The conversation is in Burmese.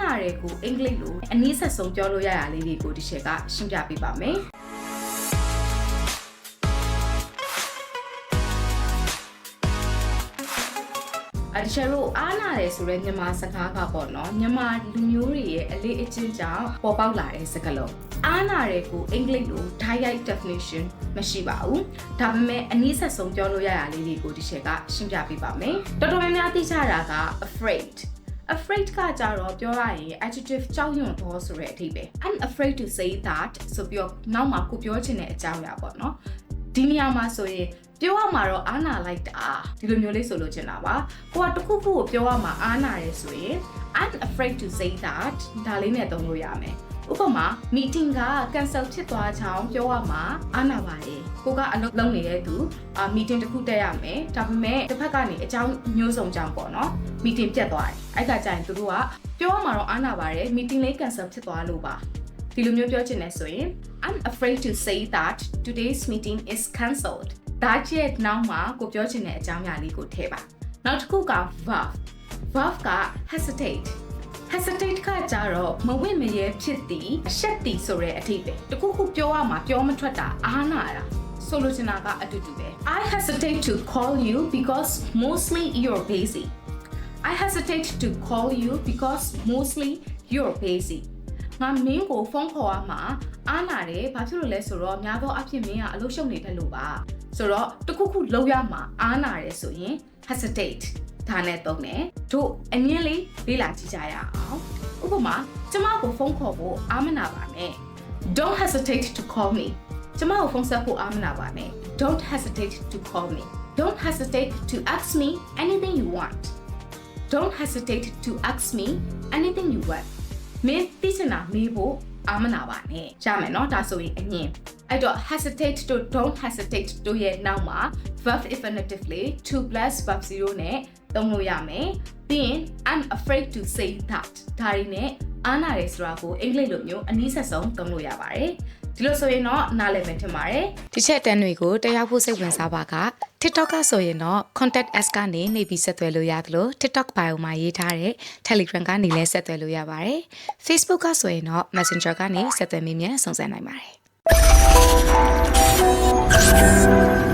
နာရဲကိုအင်္ဂလိပ်လိုအနည်းဆက်ဆုံးပြောလို့ရရလေးတွေကိုဒီချက်ကရှင်းပြပေးပါမယ်ဒီချေရိုအားနာတယ်ဆိုတော့မြန်မာစကားကပေါ့နော်မြန်မာလူမျိုးတွေရဲ့အလေးအကျင့်ကြောင့်ပေါ်ပေါက်လာတဲ့စကားလုံးအားနာတယ်ကိုအင်္ဂလိပ်လို direct definition မရှိပါဘူးဒါပေမဲ့အနည်းဆက်ဆုံးပြောလို့ရရလေးတွေကိုဒီချက်ကရှင်းပြပေးပါမယ်တော်တော်များများသိကြတာက afraid ကကြတော့ပြောရရင် adjective ကြောက်ရွံ့သောဆိုတဲ့အဓိပ္ပာယ် I'm afraid to say that ဆိုပြီးတော့နောက်မှာကိုပြောချင်တဲ့အကြောင်းအရာပေါ့နော်ဒီနေရာမှာဆိုရင်ပြောရမှာတော့အားနာလိုက်တာဒီလိုမျိုးလေးဆိုလို့ချင်တာပါကိုကတခုခုကိုပြောရမှာအားနာရဲဆိုရင် I'm afraid to say that ဒါလေးနဲ့သုံးလို့ရမယ်ဥပမာ meeting က cancel ဖြစ်သွားချောင်းပြောရမှာအားနာပါတယ်ကိုကအလုပ်လုပ်နေတဲ့သူmeeting တစ်ခုတက်ရမယ်ဒါပေမဲ့တစ်ဖက်ကနေအကြောင်းမျိုးစုံကြောင့်ပေါ့နော် meeting ပြတ်သွားတယ်အဲ့ကကြရင်သူတို့ကပြောရမှာတော့အားနာပါတယ် meeting လေး cancel ဖြစ်သွားလို့ပါဒီလိုမျိုးပြောချင်တယ်ဆိုရင် I'm afraid to say that today's meeting is cancelledဒါကျက်နောက်မှာကိုပြောချင်တဲ့အကြောင်းအရာလေးကိုထည့်ပါနောက်တစ်ခုက verb က hesitate ကကြတော့မဝင့်မရဲဖြစ်သည်အရှက်သည်ဆိုတဲ့အဓိပ္ပာယ်တခုခုပြောရမှာပြောမထွက်တာအားနာတာဆိုလိုချင်တာကအတူတူပဲ I hesitate to call you because mostly you're busy I hesitate to call you because mostly you're busyငါမင်းကိုဖုန်းခေါ်ရမှာအားနာတယ်ဘာဖြစ်လို့လဲဆိုတော့များသောအားဖြင့်မင်းကအလုပ်ရှုပ်နေတယ်လို့ပါဆိုတော့တခုခုလုပ်ရမှာအားနာတယ်ဆိုရင် hesitate ဒါနဲ့သုံးတယ်တို့အငင်းလေးလေ့လာကြည့်ကြရအောင်ဥပမာကျမကိုဖုန်းခေါ်ဖို့အားမနာပါနဲ့ Don't hesitate to call me ကျမကိုဖုန်းဆက်ဖို့အားမနာပါနဲ့ Don't hesitate to call me Don't hesitate to ask me anything you want Don't hesitate to ask me anything you want မင်းသိချင်တာမေးဖို့အားမနာပါနဲ့ရမယ်နော်ဒါဆိုရင်အငင်းအဲ့တော့ hesitate to don't hesitate တို့ရဲ့နောက်မှာ verb infinitive လေး to plus verb 0နဲ့သုံးလို့ရမယ်ပြီးရင် I'm afraid to say that ဒါရင်းနဲ့အားနာတယ်ဆိုတာကိုအင်္ဂလိပ်လိုမျိုးအနည်းဆက်ဆုံးသုံးလို့ရပါတယ်ဒီလိုဆိုရင်တော့နားလည်မယ်ထင်ပါတယ်ဒီချက်တန်းတွေကိုတက်ရောက်ဖို့စိတ်ဝင်စားပါက TikTok ကဆိုရင်တော့ contact us ကနေနေပြီးဆက်သွယ်လို့ရသလို TikTok bio မှာရေးထားတဲ့ Telegram ကနေလည်းဆက်သွယ်လို့ရပါတယ် Facebook ကဆိုရင်တော့ Messenger ကနေဆက်သွယ်မိမြန်စုံစမ်းနိုင်ပါတယ်